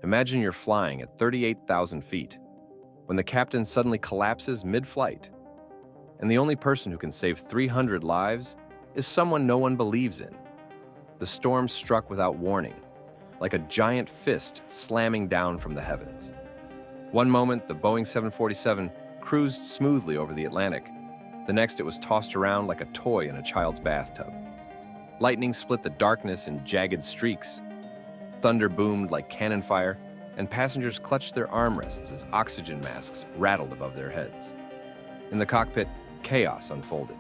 Imagine you're flying at 38,000 feet when the captain suddenly collapses mid-flight, and the only person who can save 300 lives is someone no one believes in. The storm struck without warning, like a giant fist slamming down from the heavens. One moment, the Boeing 747 cruised smoothly over the Atlantic. The next, it was tossed around like a toy in a child's bathtub. Lightning split the darkness in jagged streaks. Thunder boomed like cannon fire, and passengers clutched their armrests as oxygen masks rattled above their heads. In the cockpit, chaos unfolded.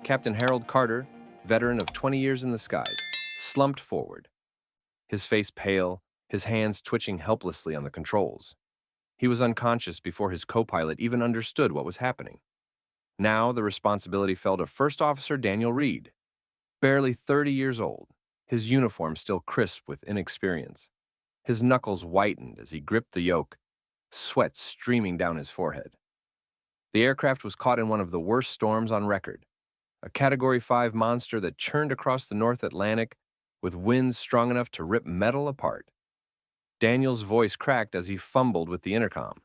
Captain Harold Carter, veteran of 20 years in the skies, slumped forward, his face pale, his hands twitching helplessly on the controls. He was unconscious before his co-pilot even understood what was happening. Now the responsibility fell to First Officer Daniel Reed, barely 30 years old, his uniform still crisp with inexperience. His knuckles whitened as he gripped the yoke, sweat streaming down his forehead. The aircraft was caught in one of the worst storms on record, a Category 5 monster that churned across the North Atlantic with winds strong enough to rip metal apart. Daniel's voice cracked as he fumbled with the intercom.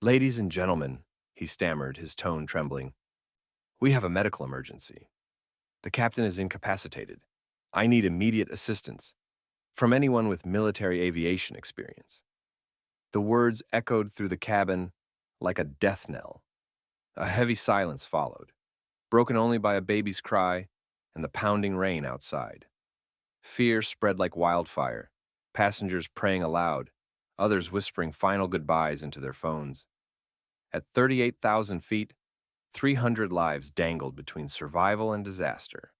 "Ladies and gentlemen," he stammered, his tone trembling, "we have a medical emergency. The captain is incapacitated. I need immediate assistance from anyone with military aviation experience." The words echoed through the cabin like a death knell. A heavy silence followed, broken only by a baby's cry and the pounding rain outside. Fear spread like wildfire, passengers praying aloud, others whispering final goodbyes into their phones. At 38,000 feet, 300 lives dangled between survival and disaster,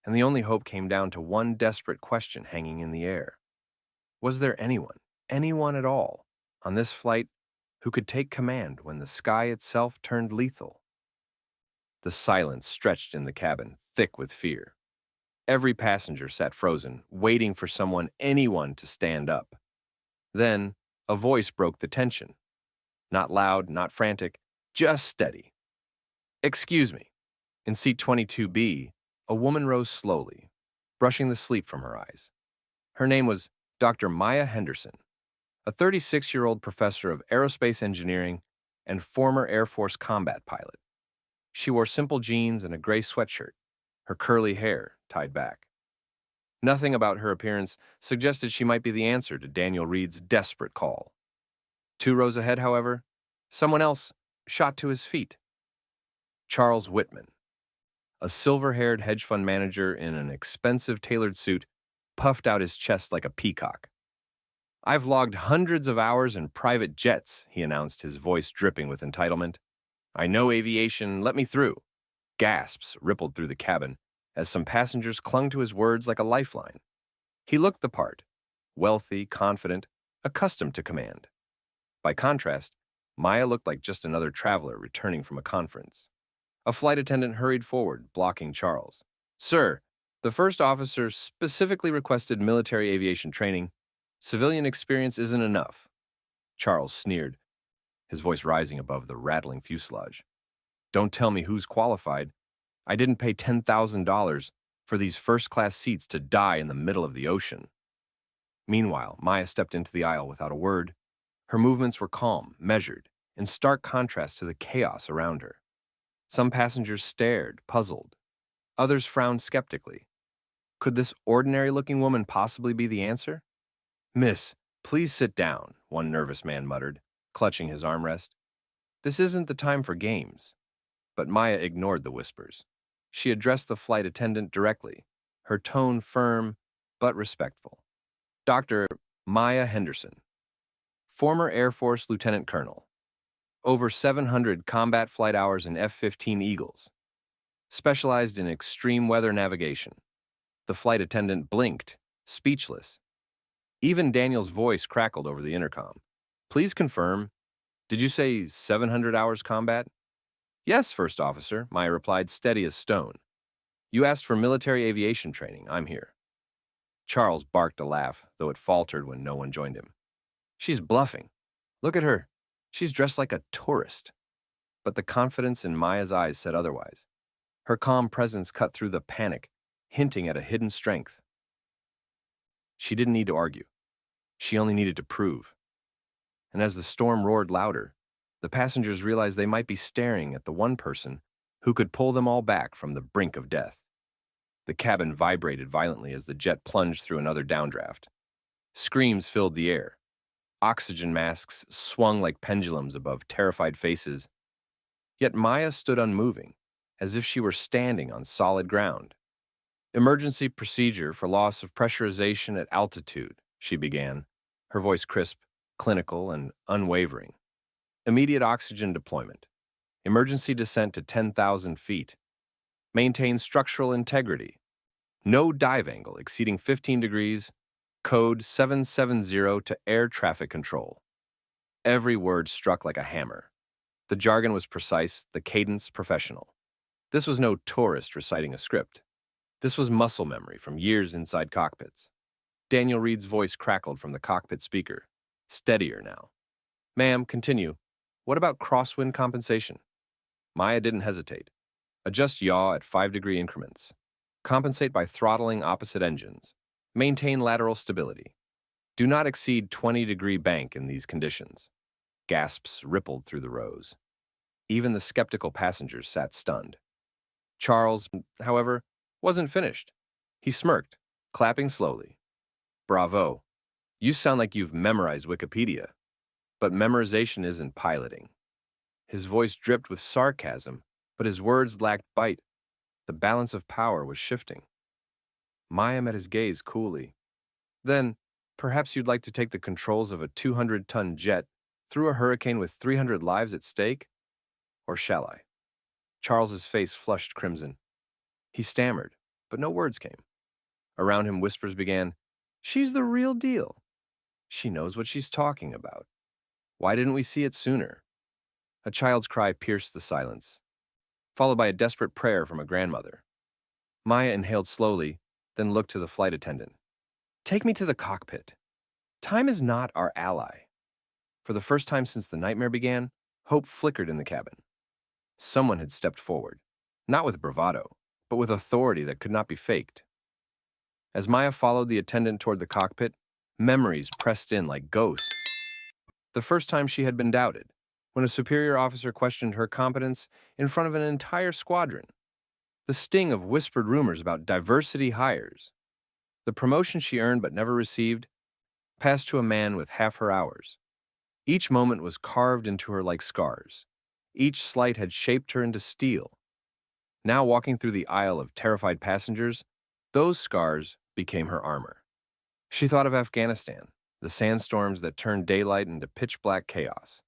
and the only hope came down to one desperate question hanging in the air. Was there anyone at all, on this flight who could take command when the sky itself turned lethal? The silence stretched in the cabin, thick with fear. Every passenger sat frozen, waiting for anyone to stand up. Then, a voice broke the tension. Not loud, not frantic, just steady. "Excuse me." In seat 22B, a woman rose slowly, brushing the sleep from her eyes. Her name was Dr. Maya Henderson, a 36-year-old professor of aerospace engineering and former Air Force combat pilot. She wore simple jeans and a gray sweatshirt, her curly hair tied back. Nothing about her appearance suggested she might be the answer to Daniel Reed's desperate call. 2 rows ahead, however, someone else shot to his feet. Charles Whitman, a silver-haired hedge fund manager in an expensive tailored suit, puffed out his chest like a peacock. "I've logged hundreds of hours in private jets," he announced, his voice dripping with entitlement. "I know aviation, let me through." Gasps rippled through the cabin as some passengers clung to his words like a lifeline. He looked the part, wealthy, confident, accustomed to command. By contrast, Maya looked like just another traveler returning from a conference. A flight attendant hurried forward, blocking Charles. "Sir, the first officer specifically requested military aviation training. Civilian experience isn't enough." Charles sneered, his voice rising above the rattling fuselage. "Don't tell me who's qualified. I didn't pay $10,000 for these first-class seats to die in the middle of the ocean." Meanwhile, Maya stepped into the aisle without a word. Her movements were calm, measured, in stark contrast to the chaos around her. Some passengers stared, puzzled. Others frowned skeptically. Could this ordinary-looking woman possibly be the answer? "Miss, please sit down," one nervous man muttered, clutching his armrest. "This isn't the time for games." But Maya ignored the whispers. She addressed the flight attendant directly, her tone firm but respectful. "Dr. Maya Henderson, former Air Force Lieutenant Colonel, over 700 combat flight hours in F-15 Eagles, specialized in extreme weather navigation." The flight attendant blinked, speechless. Even Daniel's voice crackled over the intercom. "Please confirm. Did you say 700 hours combat?" "Yes, First Officer," Maya replied, steady as stone. "You asked for military aviation training. I'm here." Charles barked a laugh, though it faltered when no one joined him. "She's bluffing. Look at her. She's dressed like a tourist." But the confidence in Maya's eyes said otherwise. Her calm presence cut through the panic, hinting at a hidden strength. She didn't need to argue. She only needed to prove. And as the storm roared louder, the passengers realized they might be staring at the one person who could pull them all back from the brink of death. The cabin vibrated violently as the jet plunged through another downdraft. Screams filled the air. Oxygen masks swung like pendulums above terrified faces. Yet Maya stood unmoving, as if she were standing on solid ground. Emergency procedure for loss of pressurization at altitude, she began, her voice crisp, clinical, and unwavering. Immediate oxygen deployment. Emergency descent to 10,000 feet. Maintain structural integrity. No dive angle exceeding 15 degrees. Code 770 to air traffic control. Every word struck like a hammer. The jargon was precise, the cadence professional. This was no tourist reciting a script. This was muscle memory from years inside cockpits. Daniel Reed's voice crackled from the cockpit speaker. Steadier now. Ma'am, continue. What about crosswind compensation? Maya didn't hesitate. Adjust yaw at 5-degree increments. Compensate by throttling opposite engines. Maintain lateral stability. Do not exceed 20-degree bank in these conditions. Gasps rippled through the rows. Even the skeptical passengers sat stunned. Charles, however, wasn't finished. He smirked, clapping slowly. Bravo. You sound like you've memorized Wikipedia. But memorization isn't piloting. His voice dripped with sarcasm, but his words lacked bite. The balance of power was shifting. Maya met his gaze coolly. Then, perhaps you'd like to take the controls of a 200-ton jet through a hurricane with 300 lives at stake? Or shall I? Charles's face flushed crimson. He stammered, but no words came. Around him, whispers began. She's the real deal. She knows what she's talking about. Why didn't we see it sooner? A child's cry pierced the silence, followed by a desperate prayer from a grandmother. Maya inhaled slowly, then looked to the flight attendant. Take me to the cockpit. Time is not our ally. For the first time since the nightmare began, hope flickered in the cabin. Someone had stepped forward, not with bravado, but with authority that could not be faked. As Maya followed the attendant toward the cockpit, memories pressed in like ghosts. The first time she had been doubted, when a superior officer questioned her competence in front of an entire squadron. The sting of whispered rumors about diversity hires. The promotion she earned but never received, passed to a man with half her hours. Each moment was carved into her like scars. Each slight had shaped her into steel. Now walking through the aisle of terrified passengers, those scars became her armor. She thought of Afghanistan, the sandstorms that turned daylight into pitch-black chaos.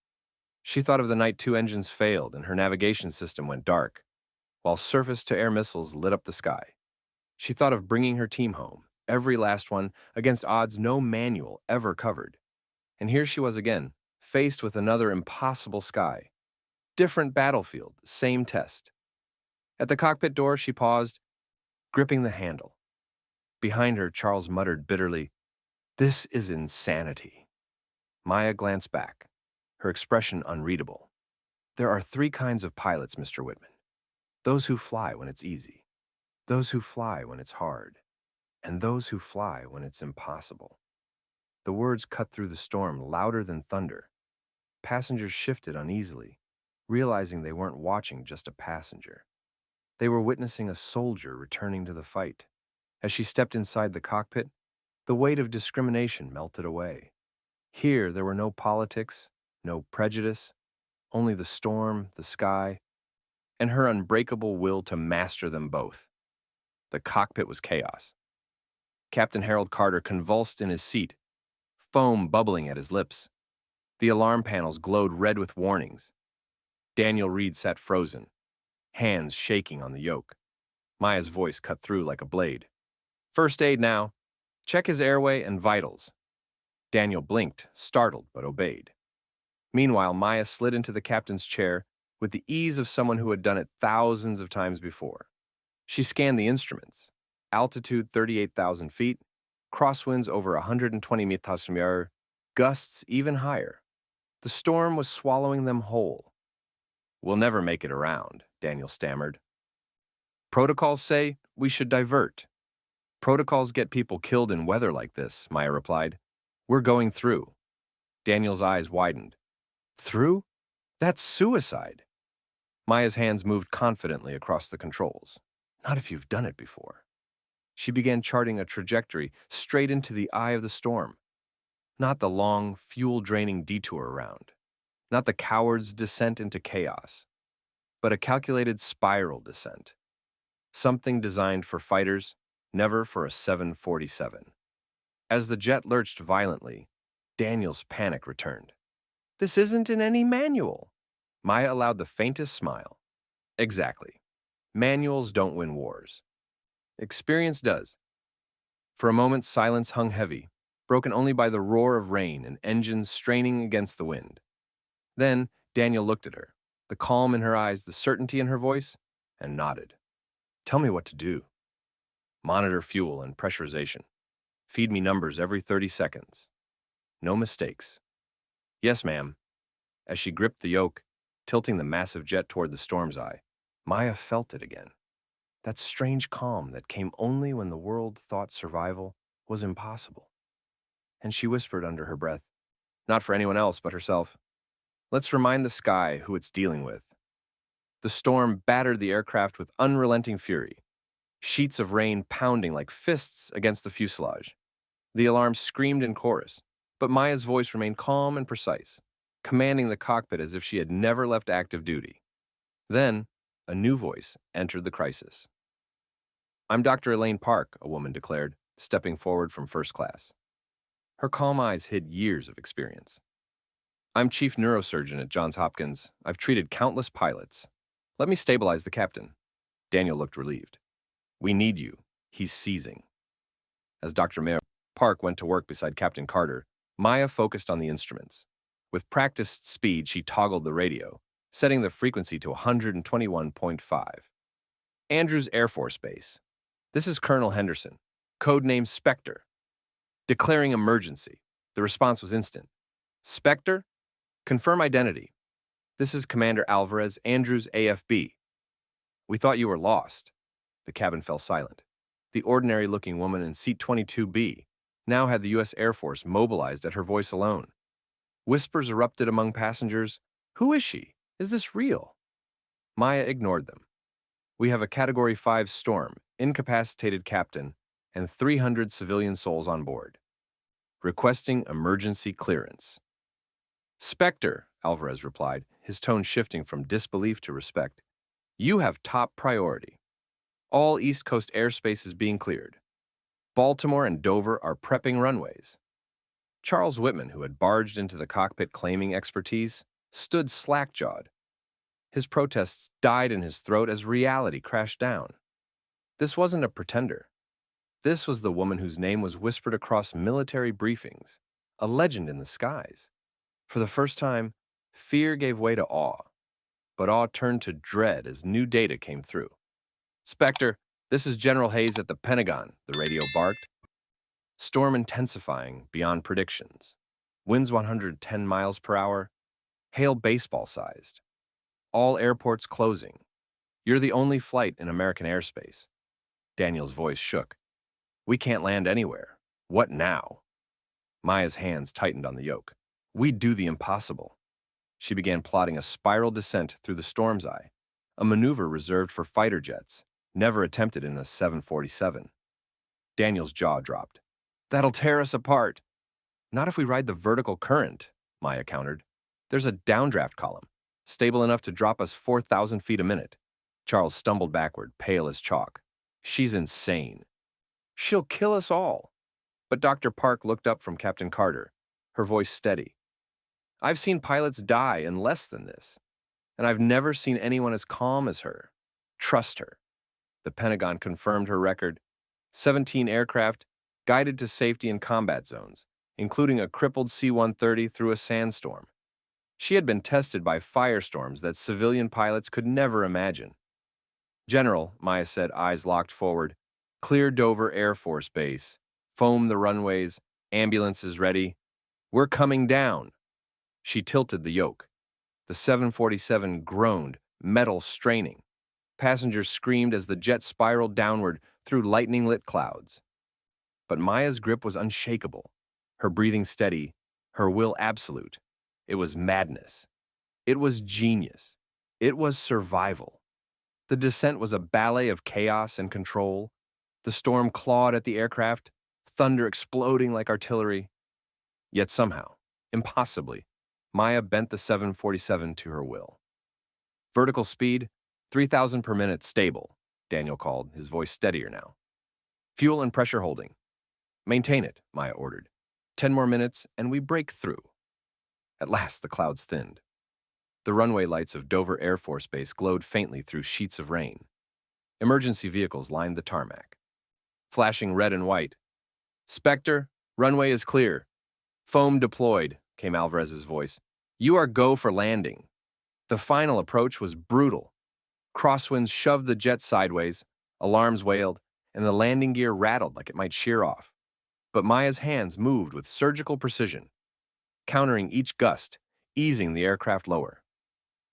She thought of the night 2 engines failed and her navigation system went dark, while surface-to-air missiles lit up the sky. She thought of bringing her team home, every last one, against odds no manual ever covered. And here she was again, faced with another impossible sky. Different battlefield, same test. At the cockpit door, she paused, gripping the handle. Behind her, Charles muttered bitterly, "This is insanity." Maya glanced back, her expression unreadable. There are 3 kinds of pilots, Mr. Whitman. Those who fly when it's easy, those who fly when it's hard, and those who fly when it's impossible. The words cut through the storm louder than thunder. Passengers shifted uneasily, realizing they weren't watching just a passenger. They were witnessing a soldier returning to the fight. As she stepped inside the cockpit, the weight of discrimination melted away. Here, there were no politics, no prejudice, only the storm, the sky, and her unbreakable will to master them both. The cockpit was chaos. Captain Harold Carter convulsed in his seat, foam bubbling at his lips. The alarm panels glowed red with warnings. Daniel Reed sat frozen, hands shaking on the yoke. Maya's voice cut through like a blade. First aid now. Check his airway and vitals. Daniel blinked, startled, but obeyed. Meanwhile, Maya slid into the captain's chair with the ease of someone who had done it thousands of times before. She scanned the instruments. Altitude 38,000 feet, crosswinds over 120 meters per hour, gusts even higher. The storm was swallowing them whole. We'll never make it around, Daniel stammered. Protocols say we should divert. Protocols get people killed in weather like this, Maya replied. We're going through. Daniel's eyes widened. Through? That's suicide. Maya's hands moved confidently across the controls. Not if you've done it before. She began charting a trajectory straight into the eye of the storm. Not the long, fuel-draining detour around. Not the coward's descent into chaos. But a calculated spiral descent. Something designed for fighters, never for a 747. As the jet lurched violently, Daniel's panic returned. This isn't in any manual. Maya allowed the faintest smile. Exactly. Manuals don't win wars. Experience does. For a moment, silence hung heavy, broken only by the roar of rain and engines straining against the wind. Then, Daniel looked at her, the calm in her eyes, the certainty in her voice, and nodded. Tell me what to do. Monitor fuel and pressurization. Feed me numbers every 30 seconds. No mistakes. Yes, ma'am. As she gripped the yoke, tilting the massive jet toward the storm's eye, Maya felt it again. That strange calm that came only when the world thought survival was impossible. And she whispered under her breath, not for anyone else but herself, let's remind the sky who it's dealing with. The storm battered the aircraft with unrelenting fury, sheets of rain pounding like fists against the fuselage. The alarm screamed in chorus, but Maya's voice remained calm and precise, commanding the cockpit as if she had never left active duty. Then, a new voice entered the crisis. I'm Dr. Elaine Park, a woman declared, stepping forward from first class. Her calm eyes hid years of experience. I'm chief neurosurgeon at Johns Hopkins. I've treated countless pilots. Let me stabilize the captain. Daniel looked relieved. We need you. He's seizing. As Dr. Mayor Park went to work beside Captain Carter, Maya focused on the instruments. With practiced speed, she toggled the radio, setting the frequency to 121.5. Andrews Air Force Base. This is Colonel Henderson, codename Spectre. Declaring emergency. The response was instant. Spectre? Confirm identity. This is Commander Alvarez, Andrews AFB. We thought you were lost. The cabin fell silent. The ordinary-looking woman in seat 22B now had the U.S. Air Force mobilized at her voice alone. Whispers erupted among passengers. Who is she? Is this real? Maya ignored them. We have a Category 5 storm, incapacitated captain, and 300 civilian souls on board. Requesting emergency clearance. Spectre, Alvarez replied, his tone shifting from disbelief to respect. You have top priority. All East Coast airspace is being cleared. Baltimore and Dover are prepping runways. Charles Whitman, who had barged into the cockpit claiming expertise, stood slack-jawed. His protests died in his throat as reality crashed down. This wasn't a pretender. This was the woman whose name was whispered across military briefings, a legend in the skies. For the first time, fear gave way to awe, but awe turned to dread as new data came through. Spectre, this is General Hayes at the Pentagon, the radio barked. Storm intensifying beyond predictions. Winds 110 miles per hour. Hail baseball-sized. All airports closing. You're the only flight in American airspace. Daniel's voice shook. We can't land anywhere. What now? Maya's hands tightened on the yoke. We'd do the impossible. She began plotting a spiral descent through the storm's eye, a maneuver reserved for fighter jets, never attempted in a 747. Daniel's jaw dropped. That'll tear us apart. Not if we ride the vertical current, Maya countered. There's a downdraft column, stable enough to drop us 4,000 feet a minute. Charles stumbled backward, pale as chalk. She's insane. She'll kill us all. But Dr. Park looked up from Captain Carter, her voice steady. I've seen pilots die in less than this, and I've never seen anyone as calm as her. Trust her. The Pentagon confirmed her record. 17 aircraft guided to safety in combat zones, including a crippled C-130 through a sandstorm. She had been tested by firestorms that civilian pilots could never imagine. General, Maya said, eyes locked forward, clear Dover Air Force Base. Foam the runways, ambulances ready. We're coming down. She tilted the yoke. The 747 groaned, metal straining. Passengers screamed as the jet spiraled downward through lightning-lit clouds. But Maya's grip was unshakable. her breathing steady, her will absolute. It was madness. It was genius. It was survival. The descent was a ballet of chaos and control. The storm clawed at the aircraft, thunder exploding like artillery. Yet somehow, impossibly, Maya bent the 747 to her will. Vertical speed, 3,000 per minute stable, Daniel called, his voice steadier now. Fuel and pressure holding. Maintain it, Maya ordered. 10 more minutes and we break through. At last the clouds thinned. The runway lights of Dover Air Force Base glowed faintly through sheets of rain. Emergency vehicles lined the tarmac, flashing red and white. Spectre, runway is clear. Foam deployed, came Alvarez's voice. You are go for landing. The final approach was brutal. Crosswinds shoved the jet sideways, alarms wailed, and the landing gear rattled like it might shear off. But Maya's hands moved with surgical precision, countering each gust, easing the aircraft lower.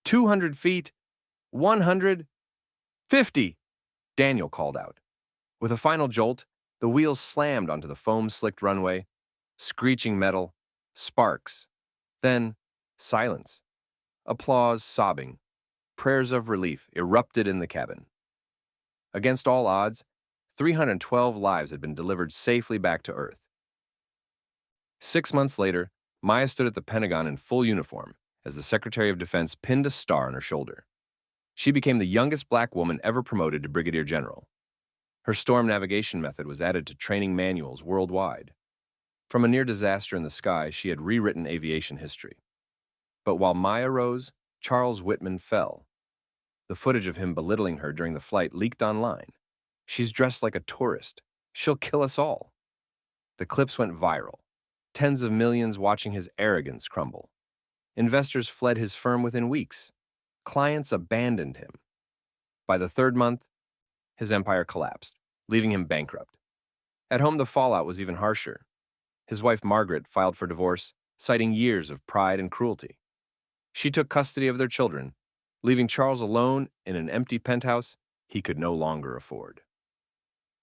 200 feet, 150, Daniel called out. With a final jolt, the wheels slammed onto the foam-slicked runway, screeching metal, sparks. Then, silence. Applause, sobbing, prayers of relief erupted in the cabin. Against all odds, 312 lives had been delivered safely back to Earth. 6 months later, Maya stood at the Pentagon in full uniform as the Secretary of Defense pinned a star on her shoulder. She became the youngest black woman ever promoted to Brigadier General. Her storm navigation method was added to training manuals worldwide. From a near disaster in the sky, she had rewritten aviation history. But while Maya rose, Charles Whitman fell. The footage of him belittling her during the flight leaked online. She's dressed like a tourist. She'll kill us all. The clips went viral. Tens of millions watching his arrogance crumble. Investors fled his firm within weeks. Clients abandoned him. By the third month, his empire collapsed, leaving him bankrupt. At home, the fallout was even harsher. His wife, Margaret, filed for divorce, citing years of pride and cruelty. She took custody of their children, leaving Charles alone in an empty penthouse he could no longer afford.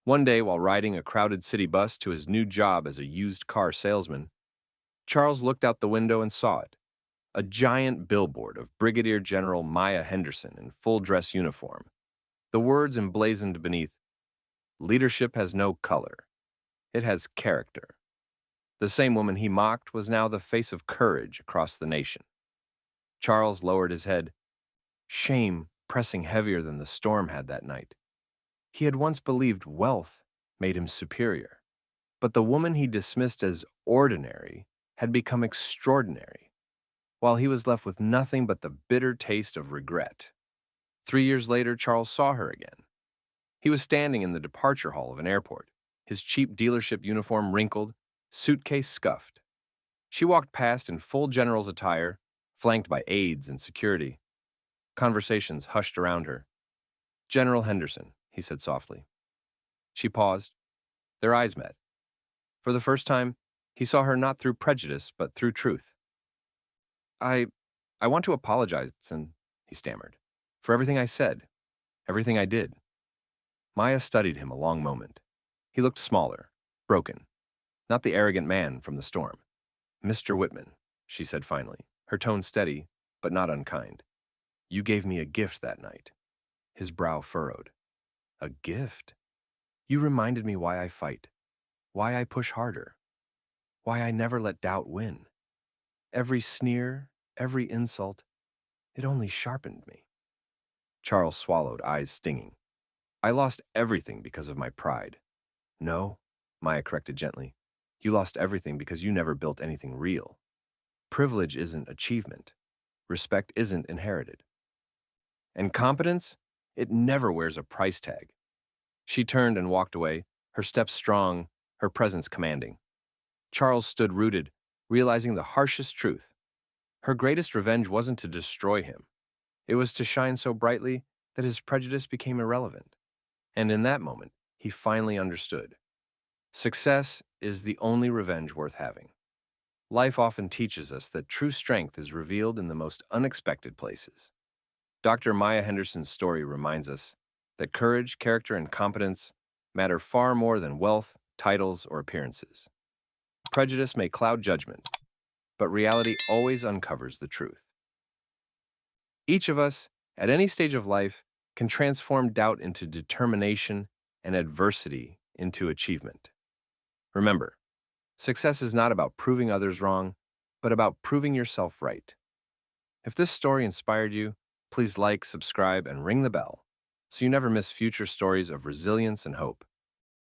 One day, while riding a crowded city bus to his new job as a used car salesman, Charles looked out the window and saw it. A giant billboard of Brigadier General Maya Henderson in full-dress uniform. The words emblazoned beneath, "Leadership has no color. It has character." The same woman he mocked was now the face of courage across the nation. Charles lowered his head, shame pressing heavier than the storm had that night. He had once believed wealth made him superior, but the woman he dismissed as ordinary had become extraordinary, while he was left with nothing but the bitter taste of regret. 3 years later, Charles saw her again. He was standing in the departure hall of an airport, his cheap dealership uniform wrinkled, suitcase scuffed. She walked past in full general's attire, flanked by aides and security. Conversations hushed around her. "General Henderson," he said softly. She paused. Their eyes met. For the first time, he saw her not through prejudice, but through truth. I want to apologize," he stammered, "for everything I said, everything I did." Maya studied him a long moment. He looked smaller, broken, not the arrogant man from the storm. "Mr. Whitman," she said finally, her tone steady, but not unkind. "You gave me a gift that night." His brow furrowed. "A gift? You reminded me why I fight, why I push harder, why I never let doubt win. Every sneer, every insult, it only sharpened me." Charles swallowed, eyes stinging. "I lost everything because of my pride." "No," Maya corrected gently. "You lost everything because you never built anything real. Privilege isn't achievement. Respect isn't inherited. And competence? It never wears a price tag." She turned and walked away, her steps strong, her presence commanding. Charles stood rooted, realizing the harshest truth. Her greatest revenge wasn't to destroy him. It was to shine so brightly that his prejudice became irrelevant. And in that moment, he finally understood. Success is the only revenge worth having. Life often teaches us that true strength is revealed in the most unexpected places. Dr. Maya Henderson's story reminds us that courage, character, and competence matter far more than wealth, titles, or appearances. Prejudice may cloud judgment, but reality always uncovers the truth. Each of us, at any stage of life, can transform doubt into determination and adversity into achievement. Remember, success is not about proving others wrong, but about proving yourself right. If this story inspired you, please like, subscribe, and ring the bell so you never miss future stories of resilience and hope.